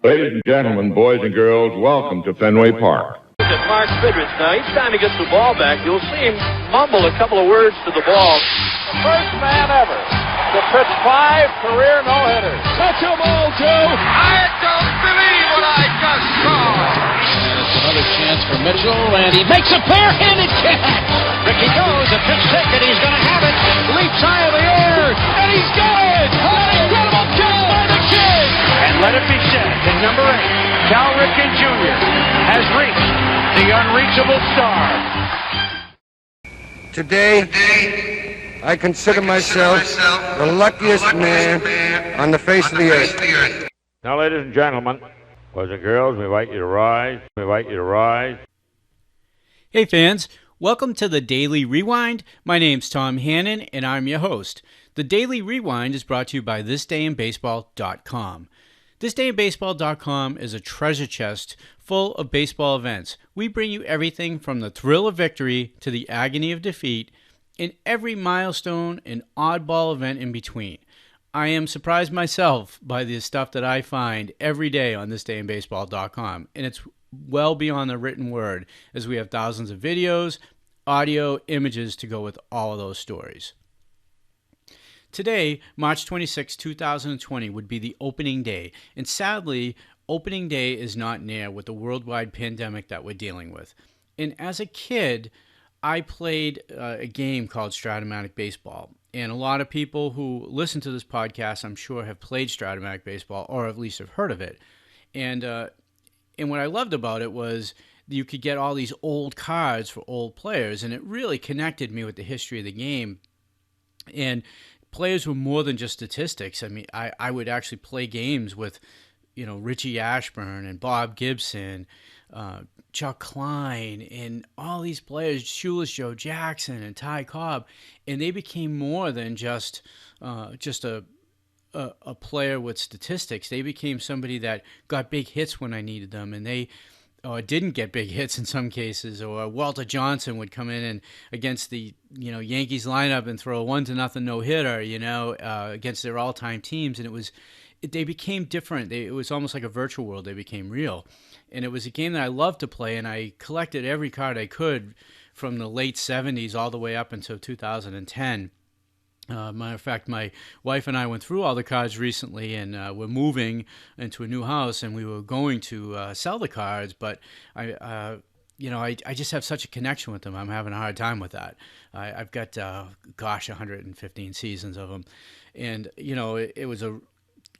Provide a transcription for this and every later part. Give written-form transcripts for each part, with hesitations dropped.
Ladies and gentlemen, boys and girls, welcome to Fenway Park. At Mark Fidrich now, each time he gets the ball back, you'll see him mumble a couple of words to the ball. The first man ever to pitch 5 career no-hitters. Touch a ball, Joe. I don't believe what I just saw. And it's another chance for Mitchell, and he makes a bare-handed catch. Ricky goes, a pitch ticket, he's going to have it. Leaps high in the air, and he's got it. An incredible catch by the King. And let it be said that number 8, Cal Ripken Jr., has reached the unreachable star. Today, I consider myself the luckiest man on the face of the earth. Now, ladies and gentlemen, boys and girls, we invite you to rise. We invite you to rise. Hey fans, welcome to the Daily Rewind. My name's Tom Hannon, and I'm your host. The Daily Rewind is brought to you by ThisDayInBaseball.com. ThisDayInBaseball.com is a treasure chest full of baseball events. We bring you everything from the thrill of victory to the agony of defeat, and every milestone and oddball event in between. I am surprised myself by the stuff that I find every day on ThisDayInBaseball.com, and it's well beyond the written word, as we have thousands of videos, audio, images to go with all of those stories. Today, March 26, 2020, would be the opening day, and sadly, opening day is not near with the worldwide pandemic that we're dealing with. And as a kid, I played a game called Strat O Matic Baseball, and a lot of people who listen to this podcast, I'm sure, have played Strat O Matic Baseball, or at least have heard of it. And what I loved about it was you could get all these old cards for old players, and it really connected me with the history of the game. And players were more than just statistics. I mean, I would actually play games with, Richie Ashburn and Bob Gibson, Chuck Klein, and all these players, Shoeless Joe Jackson and Ty Cobb, and they became more than just a player with statistics. They became somebody that got big hits when I needed them, and they didn't get big hits in some cases. Or Walter Johnson would come in and against the Yankees lineup and throw a 1-0 no-hitter, against their all-time teams, and they became different. It was almost like a virtual world. They became real, and it was a game that I loved to play, and I collected every card I could from the late 70s all the way up until 2010. Matter of fact, my wife and I went through all the cards recently, and we're moving into a new house, and we were going to sell the cards, but I just have such a connection with them. I'm having a hard time with that. I've got, 115 seasons of them, and it was a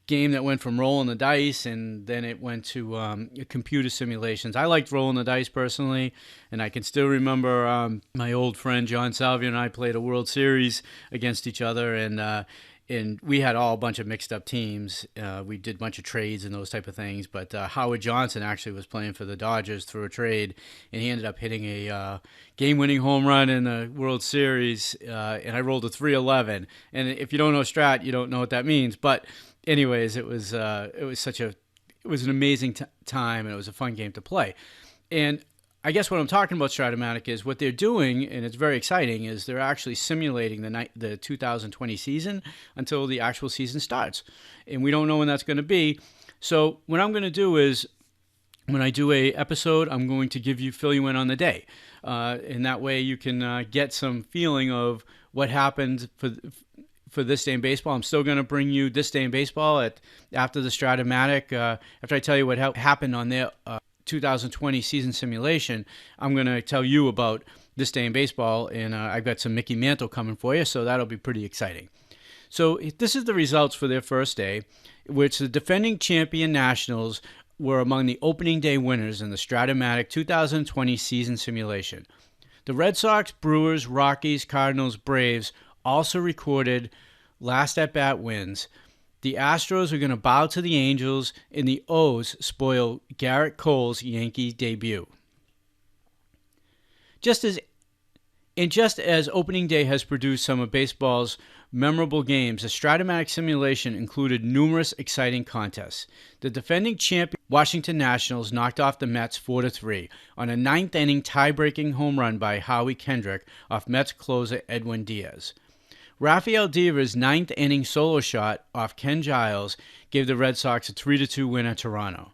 game that went from rolling the dice, and then it went to computer simulations. I liked rolling the dice personally, and I can still remember my old friend John Salvia and I played a World Series against each other, and we had all a bunch of mixed up teams. We did a bunch of trades and those type of things, but Howard Johnson actually was playing for the Dodgers through a trade, and he ended up hitting a game-winning home run in the World Series, and I rolled a 311. And if you don't know Strat, you don't know what that means, but anyways, it was an amazing time, and it was a fun game to play. And I guess what I'm talking about Strat O Matic is what they're doing, and it's very exciting, is they're actually simulating the 2020 season until the actual season starts. And we don't know when that's going to be. So what I'm going to do is, when I do a episode, I'm going to fill you in on the day. And that way you can get some feeling of what happened for This Day in Baseball. I'm still going to bring you This Day in Baseball after the Strat O Matic. After I tell you what happened on their 2020 season simulation, I'm going to tell you about This Day in Baseball, and I've got some Mickey Mantle coming for you, so that'll be pretty exciting. So this is the results for their first day, which the defending champion Nationals were among the opening day winners in the Strat O Matic 2020 season simulation. The Red Sox, Brewers, Rockies, Cardinals, Braves also recorded last at-bat wins. The Astros are going to bow to the Angels, and the O's spoil Garrett Cole's Yankee debut. Just as opening day has produced some of baseball's memorable games, the Strat O Matic simulation included numerous exciting contests. The defending champion Washington Nationals knocked off the Mets 4-3 on a ninth-inning tie-breaking home run by Howie Kendrick off Mets closer Edwin Diaz. Rafael Devers' ninth-inning solo shot off Ken Giles gave the Red Sox a 3-2 win at Toronto.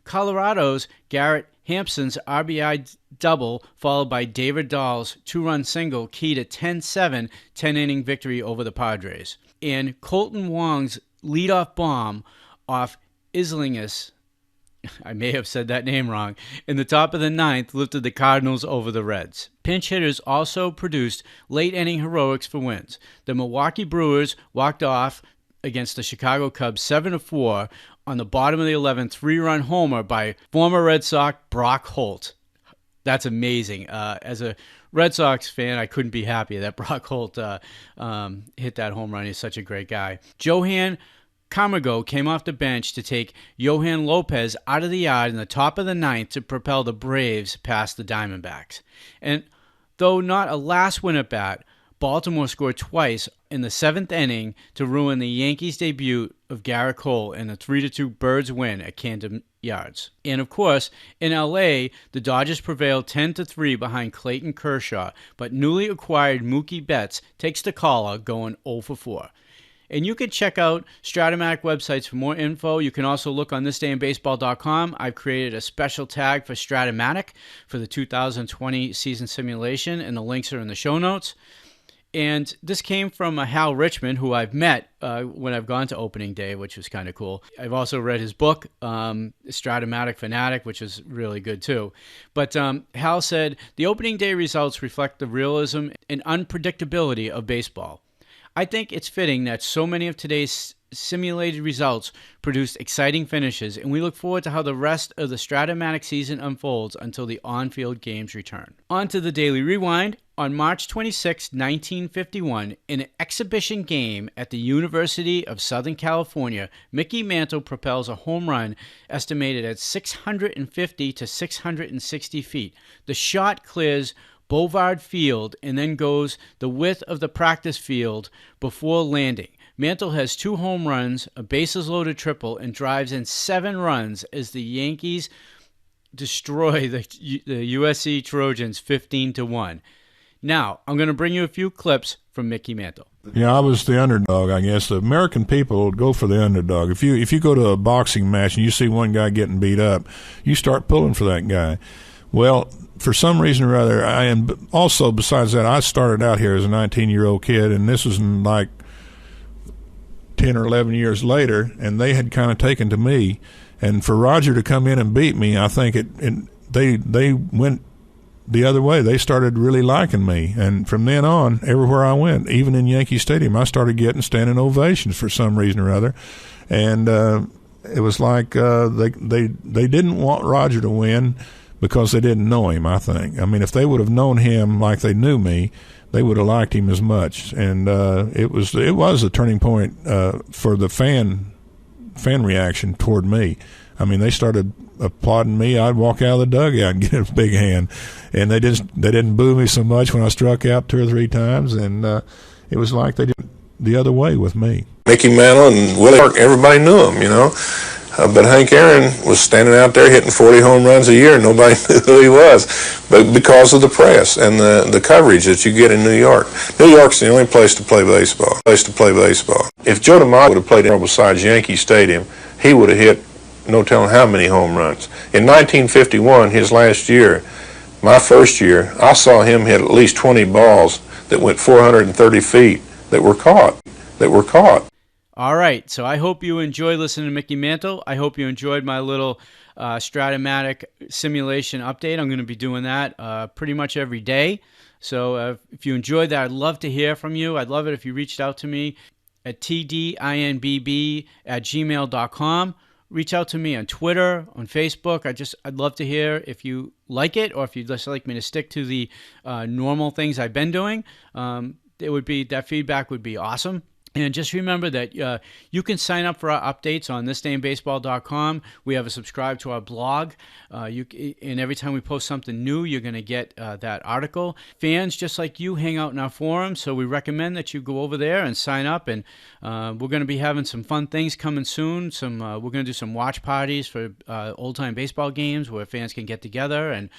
Colorado's Garrett Hampson's RBI double, followed by David Dahl's 2-run single, keyed a 10-7 10-inning victory over the Padres. And Colton Wong's leadoff bomb off Islingus, I may have said that name wrong, in the top of the ninth lifted the Cardinals over the Reds. Pinch hitters also produced late-inning heroics for wins. The Milwaukee Brewers walked off against the Chicago Cubs 7-4 on the bottom of the 11th, 3-run homer by former Red Sox Brock Holt. That's amazing. As a Red Sox fan, I couldn't be happier that Brock Holt hit that home run. He's such a great guy. Johan Camargo came off the bench to take Johan Lopez out of the yard in the top of the ninth to propel the Braves past the Diamondbacks. And though not a last win at bat, Baltimore scored twice in the 7th inning to ruin the Yankees' debut of Garrett Cole in a 3-2 Birds win at Camden Yards. And of course, in LA, the Dodgers prevailed 10-3 behind Clayton Kershaw, but newly acquired Mookie Betts takes the collar, going 0-4. And you can check out Strat O Matic websites for more info. You can also look on thisdayinbaseball.com. I've created a special tag for Strat O Matic for the 2020 season simulation, and the links are in the show notes. And this came from Hal Richmond, who I've met when I've gone to opening day, which was kind of cool. I've also read his book, Strat O Matic Fanatic, which is really good too. But Hal said, the opening day results reflect the realism and unpredictability of baseball. I think it's fitting that so many of today's simulated results produced exciting finishes, and we look forward to how the rest of the Strat O Matic season unfolds until the on-field games return. On to the Daily Rewind. On March 26, 1951, in an exhibition game at the University of Southern California, Mickey Mantle propels a home run estimated at 650 to 660 feet. The shot clears Bovard Field and then goes the width of the practice field before landing. Mantle has 2 home runs, a bases-loaded triple, and drives in 7 runs as the Yankees destroy the USC Trojans 15-1. Now, I'm going to bring you a few clips from Mickey Mantle. Yeah, I was the underdog, I guess. The American people would go for the underdog. If you go to a boxing match and you see one guy getting beat up, you start pulling for that guy. Well, for some reason or other, I am also, besides that, I started out here as a 19-year-old kid, and this was like 10 or 11 years later, and they had kind of taken to me. And for Roger to come in and beat me, I think they went the other way. They started really liking me, and from then on, everywhere I went, even in Yankee Stadium, I started getting standing ovations for some reason or other. And it was like they didn't want Roger to win because they didn't know him, I think. I mean, if they would have known him like they knew me, they would have liked him as much. And it was a turning point for the fan reaction toward me. I mean, they started applauding me. I'd walk out of the dugout and get a big hand, and they didn't boo me so much when I struck out 2 or 3 times, and it was like they did the other way with me. Mickey Mantle and Willie, everybody knew him, you know. But Hank Aaron was standing out there hitting 40 home runs a year, and nobody knew who he was. But because of the press and the coverage that you get in New York. New York's the only place to play baseball. If Joe DiMaggio would have played besides Yankee Stadium, he would have hit no telling how many home runs. In 1951, his last year, my first year, I saw him hit at least 20 balls that went 430 feet that were caught. All right, so I hope you enjoyed listening to Mickey Mantle. I hope you enjoyed my little Strat O Matic simulation update. I'm going to be doing that pretty much every day. So if you enjoyed that, I'd love to hear from you. I'd love it if you reached out to me at tdinbb@gmail.com. Reach out to me on Twitter, on Facebook. I'd love to hear if you like it, or if you'd just like me to stick to the normal things I've been doing. That feedback would be awesome. And just remember that you can sign up for our updates on thisdayinbaseball.com. We have a subscribe to our blog. And every time we post something new, you're going to get that article. Fans just like you hang out in our forum, so we recommend that you go over there and sign up. And we're going to be having some fun things coming soon. We're going to do some watch parties for old-time baseball games where fans can get together. And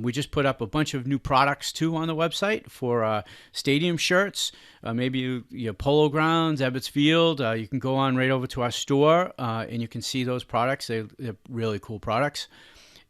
we just put up a bunch of new products, too, on the website for stadium shirts, maybe your polo Grounds, Ebbets Field. You can go on right over to our store, and you can see those products. They're really cool products.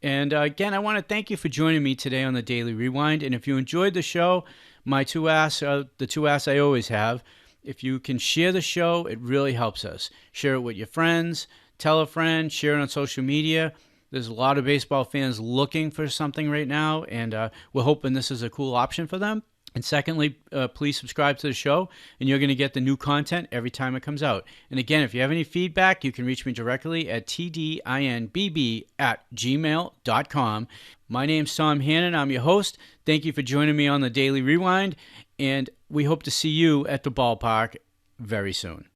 And again, I want to thank you for joining me today on the Daily Rewind. And if you enjoyed the show, my two asks, the two asks I always have, if you can share the show, it really helps us. Share it with your friends, tell a friend, share it on social media. There's a lot of baseball fans looking for something right now, and we're hoping this is a cool option for them. And secondly, please subscribe to the show, and you're going to get the new content every time it comes out. And again, if you have any feedback, you can reach me directly at tdinbb@gmail.com. My name's Tom Hannon. I'm your host. Thank you for joining me on the Daily Rewind, and we hope to see you at the ballpark very soon.